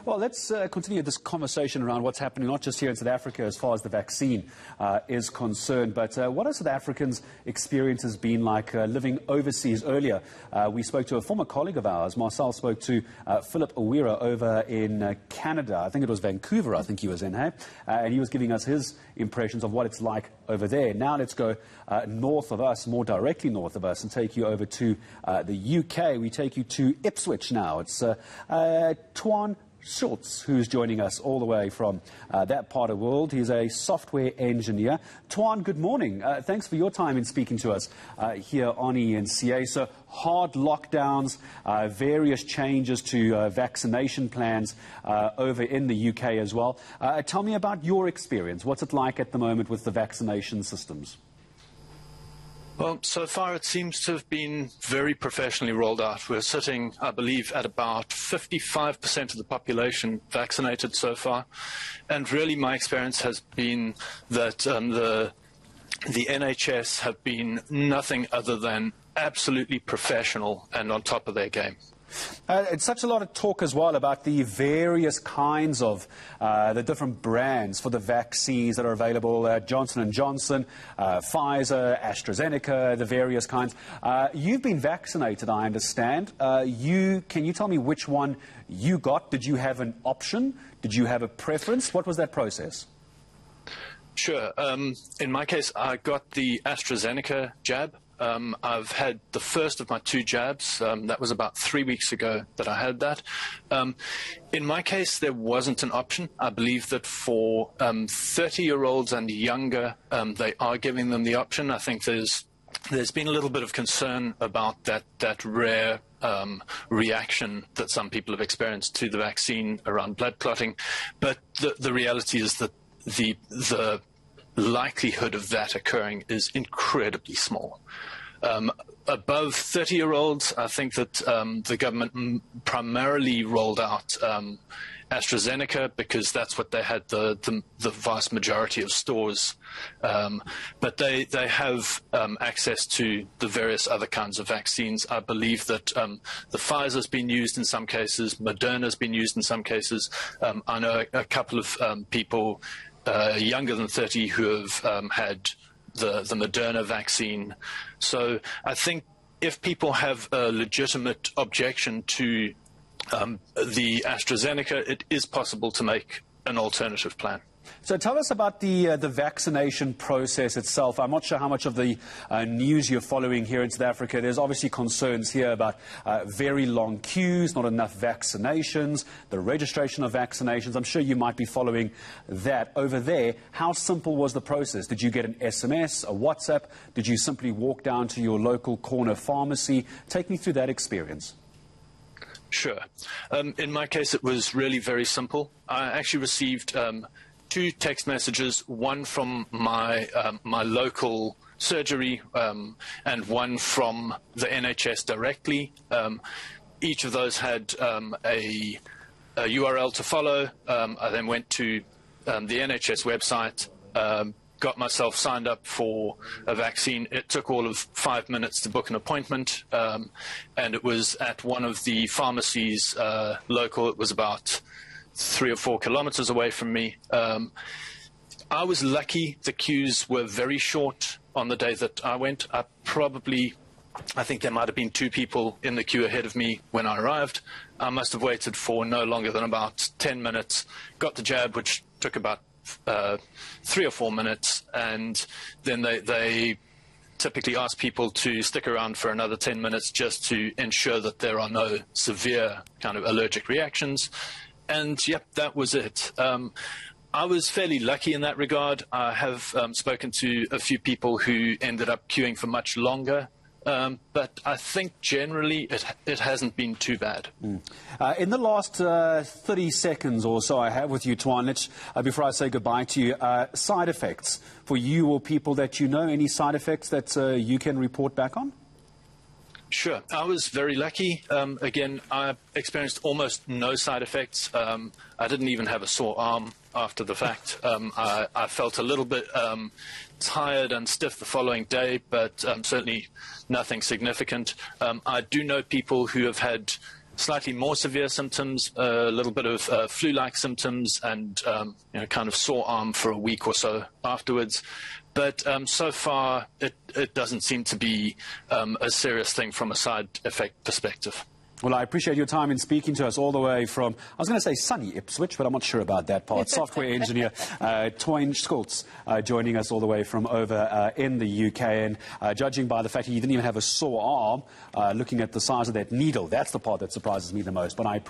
Well, let's continue this conversation around what's happening, not just here in South Africa as far as the vaccine is concerned, but what are South Africans' experiences been like living overseas? Earlier, we spoke to a former colleague of ours. Marcel spoke to Philip Awira over in Canada. I think it was Vancouver, I think he was in, hey? And he was giving us his impressions of what it's like over there. Now let's go north of us, more directly north of us, and take you over to the UK. We take you to Ipswich now. It's Tuan Schultz, who's joining us all the way from that part of the world. He's a software engineer. Tuan, good morning. Thanks for your time in speaking to us here on ENCA. So hard lockdowns, various changes to vaccination plans over in the UK as well. Tell me about your experience. What's it like at the moment with the vaccination systems? Well, so far it seems to have been very professionally rolled out. We're sitting, I believe, at about 55% of the population vaccinated so far. And really my experience has been that the NHS have been nothing other than absolutely professional and on top of their game. It's such a lot of talk as well about the various kinds of the different brands for the vaccines that are available, Johnson & Johnson, Pfizer, AstraZeneca, the various kinds. You've been vaccinated, I understand. Can you tell me which one you got? Did you have an option? Did you have a preference? What was that process? Sure. In my case, I got the AstraZeneca jab. I've had the first of my 2 jabs. That was about 3 weeks ago that I had that. In my case, there wasn't an option. I believe that for 30-year-olds and younger, they are giving them the option. I think there's been a little bit of concern about that rare reaction that some people have experienced to the vaccine around blood clotting. But the reality is that the likelihood of that occurring is incredibly small. Above 30-year-olds, I think that the government primarily rolled out AstraZeneca because that's what they had the vast majority of stores. But they have access to the various other kinds of vaccines. I believe that the Pfizer's been used in some cases, Moderna's been used in some cases. I know a couple of people younger than 30 who have had the Moderna vaccine. So I think if people have a legitimate objection to the AstraZeneca, it is possible to make an alternative plan. So tell us about the vaccination process itself. I'm not sure how much of the news you're following here in South Africa. There's obviously concerns here about very long queues, not enough vaccinations, the registration of vaccinations. I'm sure you might be following that. Over there, how simple was the process? Did you get an SMS, a WhatsApp? Did you simply walk down to your local corner pharmacy? Take me through that experience. Sure. In my case, it was really very simple. I actually received 2 text messages, one from my local surgery and one from the NHS directly. Each of those had a URL to follow. I then went to the NHS website, got myself signed up for a vaccine. It took all of 5 minutes to book an appointment, and it was at one of the pharmacies local. It was about 3 or 4 kilometers away from me. I was lucky the queues were very short on the day that I went. I think there might have been 2 people in the queue ahead of me when I arrived. I must have waited for no longer than about 10 minutes, got the jab, which took about 3 or 4 minutes, and then they typically ask people to stick around for another 10 minutes just to ensure that there are no severe kind of allergic reactions. And, yep, that was it. I was fairly lucky in that regard. I have spoken to a few people who ended up queuing for much longer. But I think generally it hasn't been too bad. In the last 30 seconds or so I have with you, Tuan, before I say goodbye to you, side effects for you or people that you know, any side effects that you can report back on? Sure. I was very lucky. Again, I experienced almost no side effects. I didn't even have a sore arm after the fact. I felt a little bit tired and stiff the following day, but certainly nothing significant. I do know people who have had slightly more severe symptoms, a little bit of flu-like symptoms, and kind of sore arm for a week or so afterwards. But so far, it doesn't seem to be a serious thing from a side effect perspective. Well, I appreciate your time in speaking to us all the way from, I was going to say sunny Ipswich, but I'm not sure about that part. Software engineer Toyn Schultz joining us all the way from over in the UK. And judging by the fact he didn't even have a sore arm, looking at the size of that needle, that's the part that surprises me the most. But I appreciate